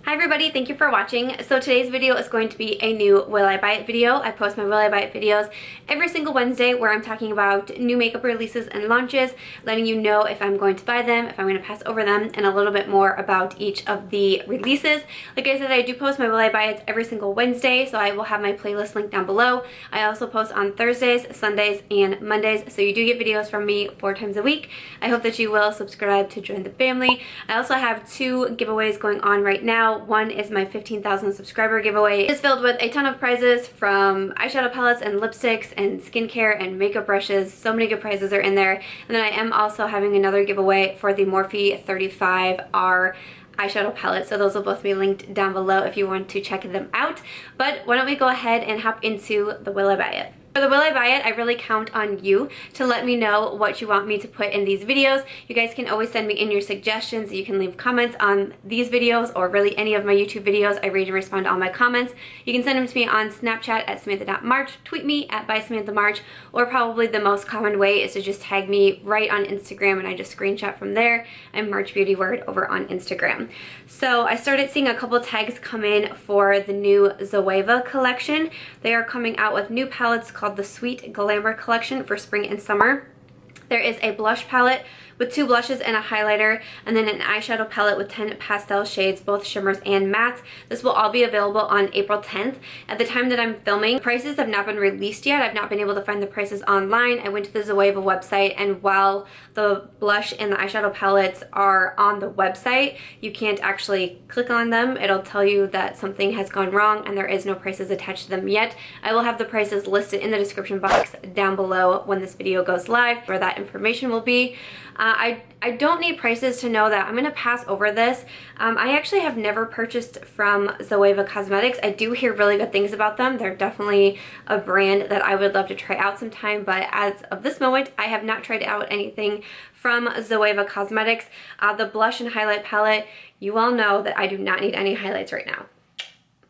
Hi everybody, thank you for watching. So today's video is going to be a new Will I Buy It video. I post my Will I Buy It videos every single Wednesday where I'm talking about new makeup releases and launches, letting you know if I'm going to buy them, if I'm going to pass over them, and a little bit more about each of the releases. Like I said, I do post my Will I Buy It every single Wednesday, so I will have my playlist linked down below. I also post on Thursdays, Sundays, and Mondays, so you do get videos from me 4 times a week. I hope that you will subscribe to join the family. I also have 2 giveaways going on right now. One is my 15,000 subscriber giveaway. It's filled with a ton of prizes from eyeshadow palettes and lipsticks and skincare and makeup brushes. So many good prizes are in there. And then I am also having another giveaway for the Morphe 35R eyeshadow palette, so those will both be linked down below if you want to check them out. But why don't we go ahead and hop into the Will I Buy It. For the Will I Buy It, I really count on you to let me know what you want me to put in these videos. You guys can always send me in your suggestions. You can leave comments on these videos or really any of my YouTube videos. I read and respond to all my comments. You can send them to me on Snapchat at Samantha.March, tweet me at @BySamanthaMarch, or probably the most common way is to just tag me right on Instagram and I just screenshot from there. I'm March Beauty Word over on Instagram. So I started seeing a couple tags come in for the new Zoeva collection. They are coming out with new palettes called the Sweet Glamour collection for spring and summer. There is a blush palette with 2 blushes and a highlighter, and then an eyeshadow palette with 10 pastel shades, both shimmers and mattes. This will all be available on April 10th. At the time that I'm filming, prices have not been released yet. I've not been able to find the prices online. I went to the Zoeva website, and while the blush and the eyeshadow palettes are on the website, you can't actually click on them. It'll tell you that something has gone wrong and there is no prices attached to them yet. I will have the prices listed in the description box down below when this video goes live, where that information will be. I don't need prices to know that I'm going to pass over this. I actually have never purchased from Zoeva Cosmetics. I do hear really good things about them. They're definitely a brand that I would love to try out sometime, but as of this moment, I have not tried out anything from Zoeva Cosmetics. The blush and highlight palette, you all know that I do not need any highlights right now.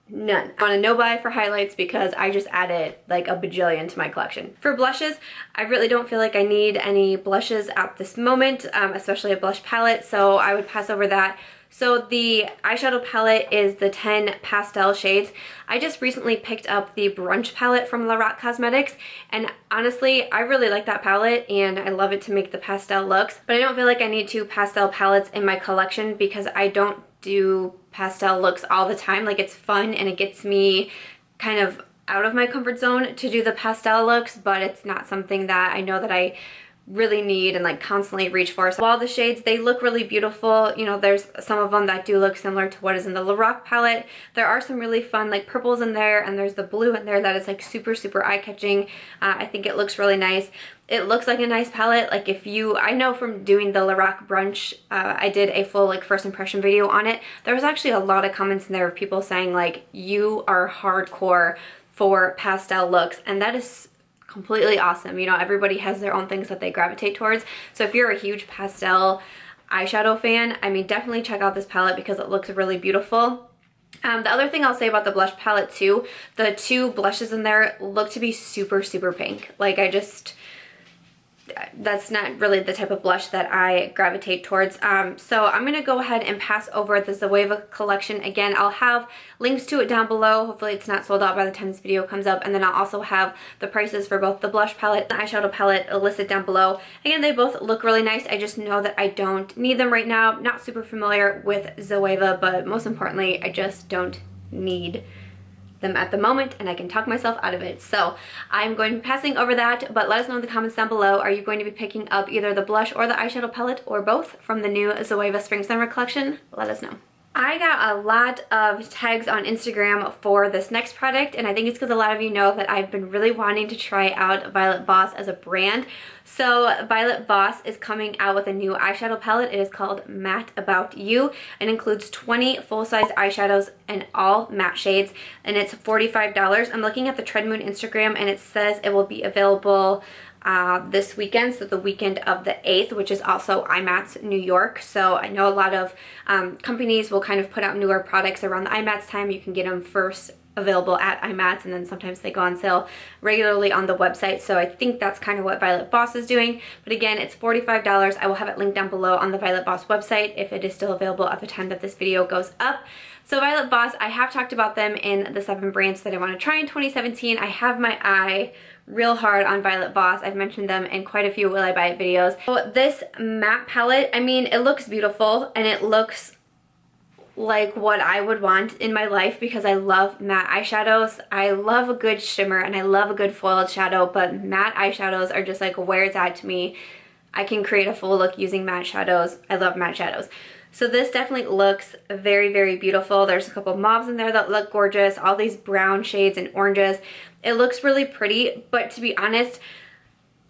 None. I'm on a no buy for highlights because I just added like a bajillion to my collection. For blushes, I really don't feel like I need any blushes at this moment, especially a blush palette, so I would pass over that. So the eyeshadow palette is the 10 pastel shades. I just recently picked up the Brunch palette from Lorac Cosmetics, and honestly, I really like that palette and I love it to make the pastel looks, but I don't feel like I need 2 pastel palettes in my collection because I don't do pastel looks all the time. Like, it's fun and it gets me kind of out of my comfort zone to do the pastel looks, but it's not something that I know that I really need and like constantly reach for. So while the shades, they look really beautiful, you know, there's some of them that do look similar to what is in the Lorac palette. There are some really fun like purples in there, and there's the blue in there that is like super eye-catching. I think it looks really nice. It looks like a nice palette. Like, if you, I know from doing the Lorac Brunch, I did a full like first impression video on it. There was actually a lot of comments in there of people saying like, you are hardcore for pastel looks, and that is completely awesome. You know, everybody has their own things that they gravitate towards. So if you're a huge pastel eyeshadow fan, I mean, definitely check out this palette because it looks really beautiful. The other thing I'll say about the blush palette too, the 2 blushes in there look to be super pink. Like, that's not really the type of blush that I gravitate towards. So I'm going to go ahead and pass over the Zoeva collection. Again, I'll have links to it down below. Hopefully it's not sold out by the time this video comes up. And then I'll also have the prices for both the blush palette and the eyeshadow palette listed down below. Again, they both look really nice. I just know that I don't need them right now. Not super familiar with Zoeva, but most importantly, I just don't need them at the moment, and I can talk myself out of it. So I'm going to be passing over that, but let us know in the comments down below, are you going to be picking up either the blush or the eyeshadow palette or both from the new Zoeva Spring Summer collection? Let us know. I got a lot of tags on Instagram for this next product, and I think it's because a lot of you know that I've been really wanting to try out Violet Voss as a brand. So Violet Voss is coming out with a new eyeshadow palette. It is called Matte About You. It includes 20 full-size eyeshadows in all matte shades, and it's $45. I'm looking at the Tread Moon Instagram, and it says it will be available this weekend, so the weekend of the 8th, which is also IMATS New York. So I know a lot of companies will kind of put out newer products around the IMATS time. You can get them first available at eBates, and then sometimes they go on sale regularly on the website. So I think that's kind of what Violet Voss is doing. But again, it's $45. I will have it linked down below on the Violet Voss website if it is still available at the time that this video goes up. So Violet Voss, I have talked about them in the 7 brands that I want to try in 2017. I have my eye real hard on Violet Voss. I've mentioned them in quite a few Will I Buy It videos. So this matte palette, I mean, it looks beautiful and it looks like what I would want in my life because I love matte eyeshadows. I love a good shimmer and I love a good foiled shadow, but matte eyeshadows are just like where it's at to me. I can create a full look using matte shadows. I love matte shadows. So this definitely looks very, very beautiful. There's a couple mauves in there that look gorgeous, all these brown shades and oranges. It looks really pretty, but to be honest,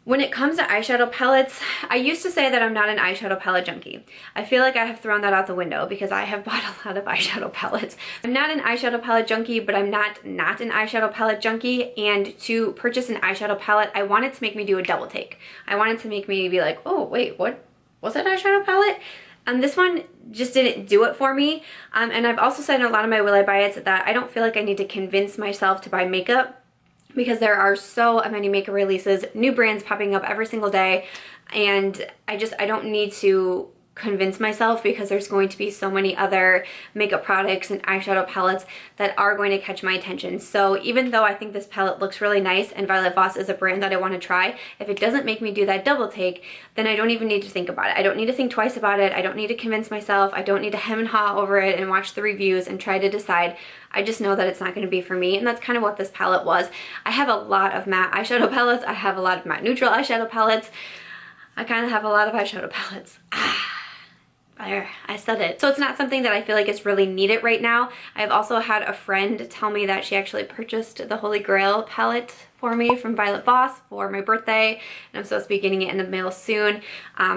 when it comes to eyeshadow palettes, I used to say that I'm not an eyeshadow palette junkie. I feel like I have thrown that out the window because I have bought a lot of eyeshadow palettes. I'm not an eyeshadow palette junkie, but I'm not an eyeshadow palette junkie, and to purchase an eyeshadow palette, I wanted to make me do a double take. I wanted to make me be like, oh wait, what was that eyeshadow palette? And this one just didn't do it for me. And I've also said in a lot of my Will I Buy It's that I don't feel like I need to convince myself to buy makeup because there are so many makeup releases, new brands popping up every single day. And I don't need to convince myself because there's going to be so many other makeup products and eyeshadow palettes that are going to catch my attention. So even though I think this palette looks really nice and Violet Voss is a brand that I want to try, if it doesn't make me do that double take, then I don't even need to think about it. I don't need to think twice about it. I don't need to convince myself. I don't need to hem and haw over it and watch the reviews and try to decide. I just know that it's not going to be for me, and that's kind of what this palette was. I have a lot of matte eyeshadow palettes. I have a lot of matte neutral eyeshadow palettes. I kind of have a lot of eyeshadow palettes. There, I said it. So it's not something that I feel like is really needed right now. I've also had a friend tell me that she actually purchased the Holy Grail palette for me from Violet Voss for my birthday, and I'm supposed to be getting it in the mail soon.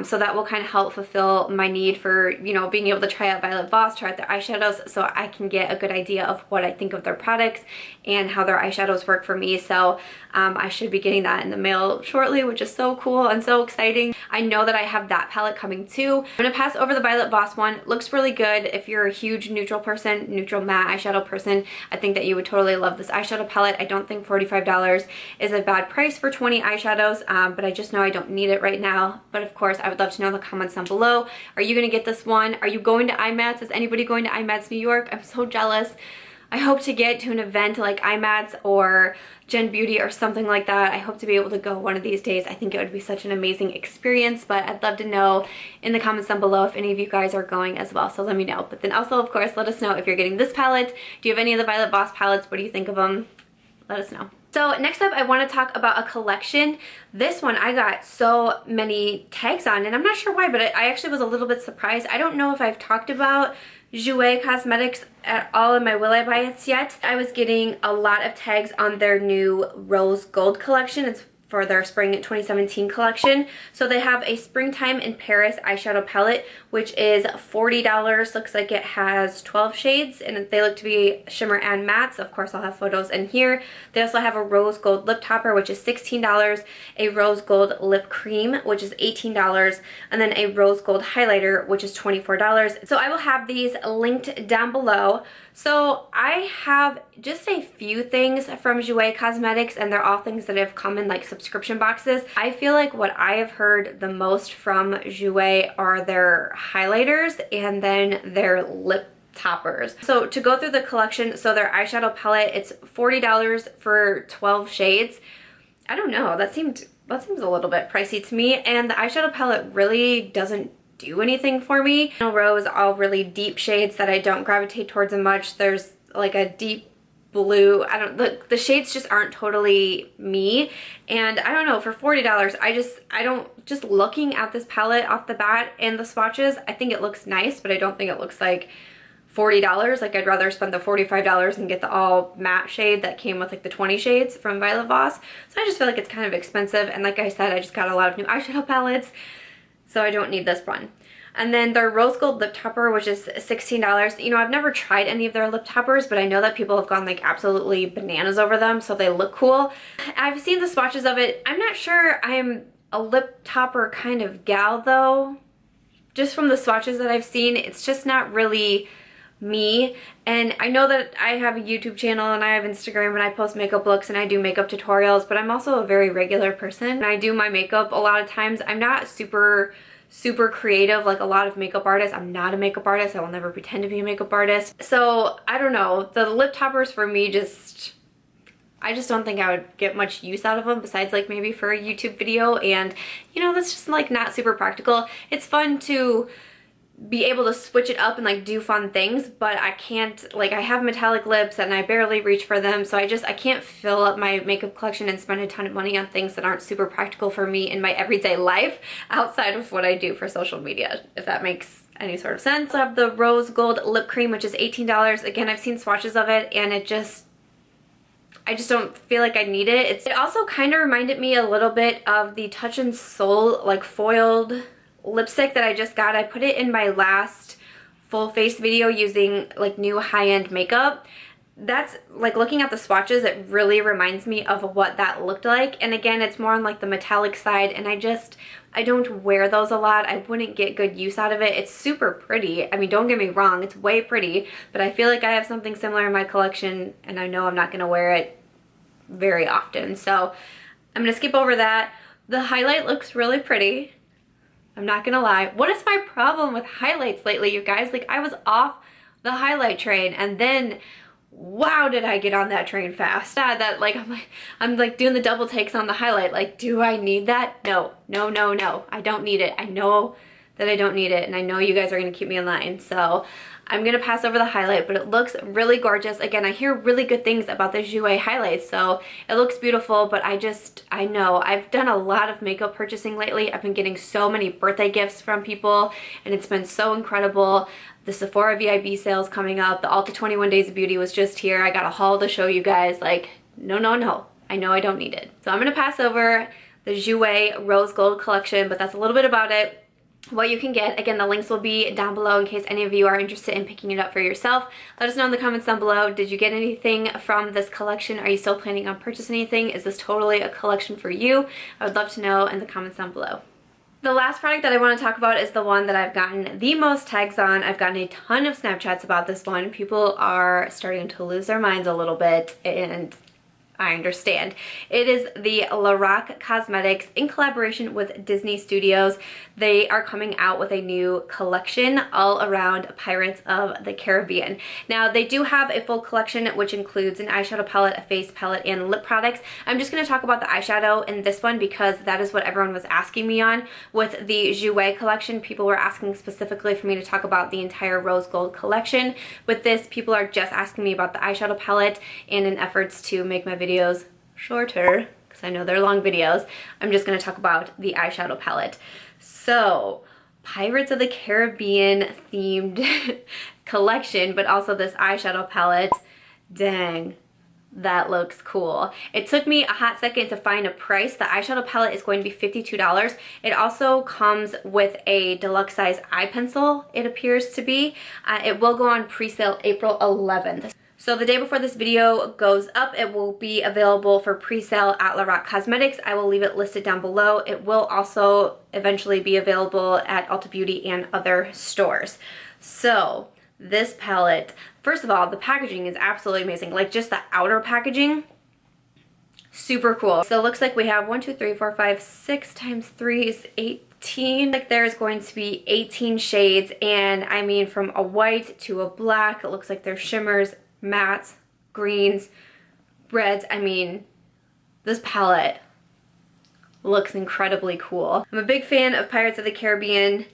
So that will kind of help fulfill my need for, you know, being able to try out Violet Voss, try out their eyeshadows, so I can get a good idea of what I think of their products and how their eyeshadows work for me. So I should be getting that in the mail shortly, which is so cool and so exciting. I know that I have that palette coming too. I'm gonna pass over the Violet Voss one. It looks really good. If you're a huge neutral person, neutral matte eyeshadow person, I think that you would totally love this eyeshadow palette. I don't think $45 is a bad price for 20 eyeshadows, but I just know I don't need it right now. But of course, I would love to know in the comments down below. Are you gonna get this one? Are you going to eBates? Is anybody going to eBates New York? I'm so jealous. I hope to get to an event like eBates or Gen Beauty or something like that. I hope to be able to go one of these days. I think it would be such an amazing experience, but I'd love to know in the comments down below if any of you guys are going as well, so let me know. But then also, of course, let us know if you're getting this palette. Do you have any of the Violet Voss palettes? What do you think of them? Let us know. So next up, I want to talk about a collection. This one I got so many tags on, and I'm not sure why, but I actually was a little bit surprised. I don't know if I've talked about Jouer cosmetics at all in my Will I Buy It's yet. I was getting a lot of tags on their new Rose Gold collection. It's for their spring 2017 collection. So they have a Springtime in Paris eyeshadow palette, which is $40. Looks like it has 12 shades, and they look to be shimmer and mattes. Of course, I'll have photos in here. They also have a Rose Gold lip topper, which is $16, a Rose Gold lip cream, which is $18, and then a Rose Gold highlighter, which is $24. So I will have these linked down below. So I have just a few things from Jouer Cosmetics, and they're all things that have come in like subscription boxes. I feel like what I have heard the most from Jouer are their highlighters and then their lip toppers. So to go through the collection, so their eyeshadow palette, it's $40 for 12 shades. I don't know, that seems a little bit pricey to me, and the eyeshadow palette really doesn't do anything for me. In a row is all really deep shades that I don't gravitate towards as much. There's like a deep blue, the shades just aren't totally me, and I don't know, for $40 just looking at this palette off the bat and the swatches, I think it looks nice, but I don't think it looks like $40. Like, I'd rather spend the $45 and get the all matte shade that came with like the 20 shades from Violet Voss. So I just feel like it's kind of expensive, and like I said, I just got a lot of new eyeshadow palettes, so I don't need this one. And then their Rose Gold lip topper, which is $16. You know, I've never tried any of their lip toppers, but I know that people have gone like absolutely bananas over them, so they look cool. I've seen the swatches of it. I'm not sure I'm a lip topper kind of gal though. Just from the swatches that I've seen, it's just not really me. And I know that I have a YouTube channel and I have Instagram and I post makeup looks and I do makeup tutorials, but I'm also a very regular person. And I do my makeup a lot of times. I'm not super creative like a lot of makeup artists. I'm not a makeup artist. I will never pretend to be a makeup artist. So I don't know, the lip toppers for me I just don't think I would get much use out of them besides like maybe for a YouTube video, and you know, that's just like not super practical. It's fun to be able to switch it up and like do fun things, but I can't, like I have metallic lips and I barely reach for them, so I can't fill up my makeup collection and spend a ton of money on things that aren't super practical for me in my everyday life outside of what I do for social media, if that makes any sort of sense. I have the rose gold lip cream, which is $18. Again, I've seen swatches of it and I just don't feel like I need it. It also kind of reminded me a little bit of the Touch in Sol like foiled lipstick that I just got. I put it in my last full face video using like new high-end makeup. That's like, looking at the swatches, it really reminds me of what that looked like. And again, it's more on like the metallic side, and I don't wear those a lot. I wouldn't get good use out of it. It's super pretty. I mean, don't get me wrong, it's way pretty, but I feel like I have something similar in my collection and I know I'm not gonna wear it very often. So I'm gonna skip over that. The highlight looks really pretty. I'm not gonna lie. What is my problem with highlights lately, you guys? Like, I was off the highlight train and then wow, did I get on that train fast. That like I'm like doing the double takes on the highlight. Like, do I need that? No. I don't need it. I know that I don't need it, and I know you guys are gonna keep me in line. So I'm gonna pass over the highlight, but it looks really gorgeous. Again, I hear really good things about the Jouer highlights, so it looks beautiful, but I know I've done a lot of makeup purchasing lately. I've been getting so many birthday gifts from people, and it's been so incredible. The Sephora VIB sale's coming up. The Ulta 21 Days of Beauty was just here. I got a haul to show you guys. Like, no. I know I don't need it. So I'm gonna pass over the Jouer Rose Gold collection, but that's a little bit about it. What you can get. Again, the links will be down below in case any of you are interested in picking it up for yourself. Let us know in the comments down below. Did you get anything from this collection? Are you still planning on purchasing anything? Is this totally a collection for you? I would love to know in the comments down below. The last product that I want to talk about is the one that I've gotten the most tags on. I've gotten a ton of Snapchats about this one. People are starting to lose their minds a little bit, and I understand. It is the Lorac Cosmetics in collaboration with Disney Studios. They are coming out with a new collection all around Pirates of the Caribbean. Now, they do have a full collection which includes an eyeshadow palette, a face palette, and lip products. I'm just going to talk about the eyeshadow in this one because that is what everyone was asking me on. With the Jouer collection, people were asking specifically for me to talk about the entire rose gold collection. With this, people are just asking me about the eyeshadow palette, and in efforts to make my videos shorter, because I know they're long videos, I'm just going to talk about the eyeshadow palette. So, Pirates of the Caribbean themed collection, but also this eyeshadow palette. Dang, that looks cool. It took me a hot second to find a price. The eyeshadow palette is going to be $52. It also comes with a deluxe size eye pencil, it appears to be. It will go on pre-sale April 11th. So the day before this video goes up, it will be available for pre-sale at Lorac Cosmetics. I will leave it listed down below. It will also eventually be available at Ulta Beauty and other stores. So this palette, first of all, the packaging is absolutely amazing. Like, just the outer packaging, super cool. So it looks like we have 1, 2, 3, 4, 5, 6 times 3 is 18. Like, there's going to be 18 shades, and I mean, from a white to a black, it looks like there's shimmers, mattes, greens, reds. I mean, this palette looks incredibly cool. I'm a big fan of Pirates of the Caribbean.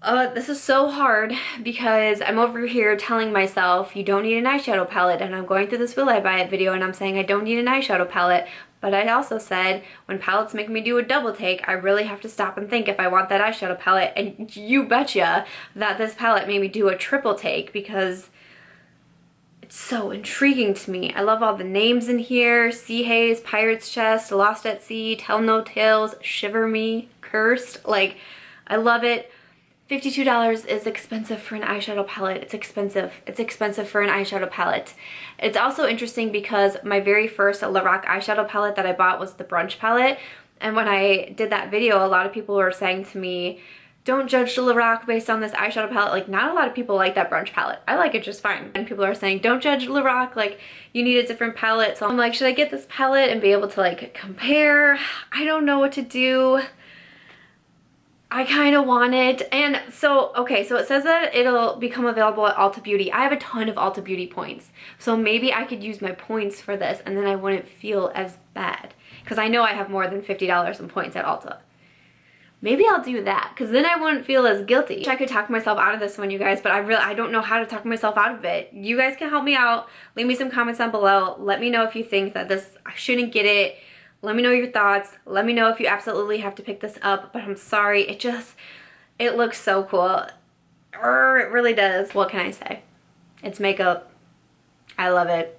This is so hard because I'm over here telling myself you don't need an eyeshadow palette, and I'm going through this Will I Buy It video and I'm saying I don't need an eyeshadow palette, but I also said when palettes make me do a double take, I really have to stop and think if I want that eyeshadow palette, and you betcha that this palette made me do a triple take because it's so intriguing to me. I love all the names in here. Sea Haze, Pirate's Chest, Lost at Sea, Tell No Tales, Shiver Me, Cursed. Like, I love it. $52 is expensive for an eyeshadow palette. It's expensive. It's expensive for an eyeshadow palette. It's also interesting because my very first Lorac eyeshadow palette that I bought was the Brunch palette. And when I did that video, a lot of people were saying to me don't judge Lorac based on this eyeshadow palette. Like, not a lot of people like that Brunch palette. I like it just fine. And people are saying, don't judge Lorac, like, you need a different palette. So I'm like, should I get this palette and be able to like compare? I don't know what to do. I kind of want it. And so, okay, so it says that it'll become available at Ulta Beauty. I have a ton of Ulta Beauty points. So maybe I could use my points for this and then I wouldn't feel as bad. Because I know I have more than $50 in points at Ulta. Maybe I'll do that, because then I wouldn't feel as guilty. I could talk myself out of this one, you guys, but I don't know how to talk myself out of it. You guys can help me out. Leave me some comments down below. Let me know if you think that I shouldn't get it. Let me know your thoughts. Let me know if you absolutely have to pick this up, but I'm sorry. It looks so cool. It really does. What can I say? It's makeup. I love it.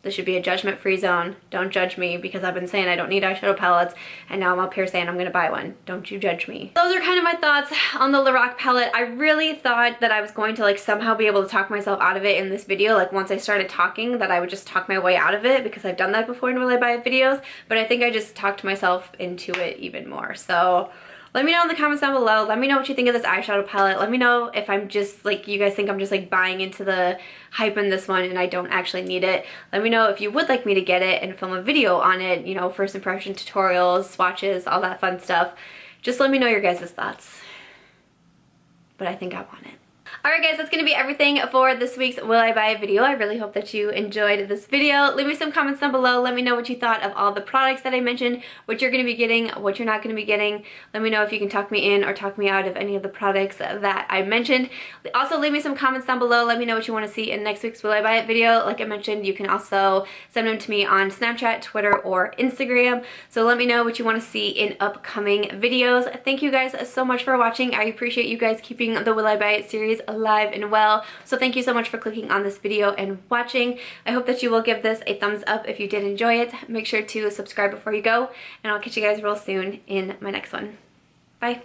This should be a judgment-free zone. Don't judge me, because I've been saying I don't need eyeshadow palettes, and now I'm up here saying I'm gonna buy one. Don't you judge me. Those are kind of my thoughts on the Lorac palette. I really thought that I was going to like somehow be able to talk myself out of it in this video. Like, once I started talking, that I would just talk my way out of it, because I've done that before in Will I Buy It videos, but I think I just talked myself into it even more. So let me know in the comments down below. Let me know what you think of this eyeshadow palette. Let me know if I'm just like, you guys think I'm just like buying into the hype in this one and I don't actually need it. Let me know if you would like me to get it and film a video on it, you know, first impression tutorials, swatches, all that fun stuff. Just let me know your guys' thoughts. But I think I want it. Alright guys, that's going to be everything for this week's Will I Buy It video. I really hope that you enjoyed this video. Leave me some comments down below. Let me know what you thought of all the products that I mentioned, what you're going to be getting, what you're not going to be getting. Let me know if you can talk me in or talk me out of any of the products that I mentioned. Also, leave me some comments down below. Let me know what you want to see in next week's Will I Buy It video. Like I mentioned, you can also send them to me on Snapchat, Twitter, or Instagram. So let me know what you want to see in upcoming videos. Thank you guys so much for watching. I appreciate you guys keeping the Will I Buy It series alive and well. So thank you so much for clicking on this video and watching. I hope that you will give this a thumbs up if you did enjoy it. Make sure to subscribe before you go, and I'll catch you guys real soon in my next one. Bye.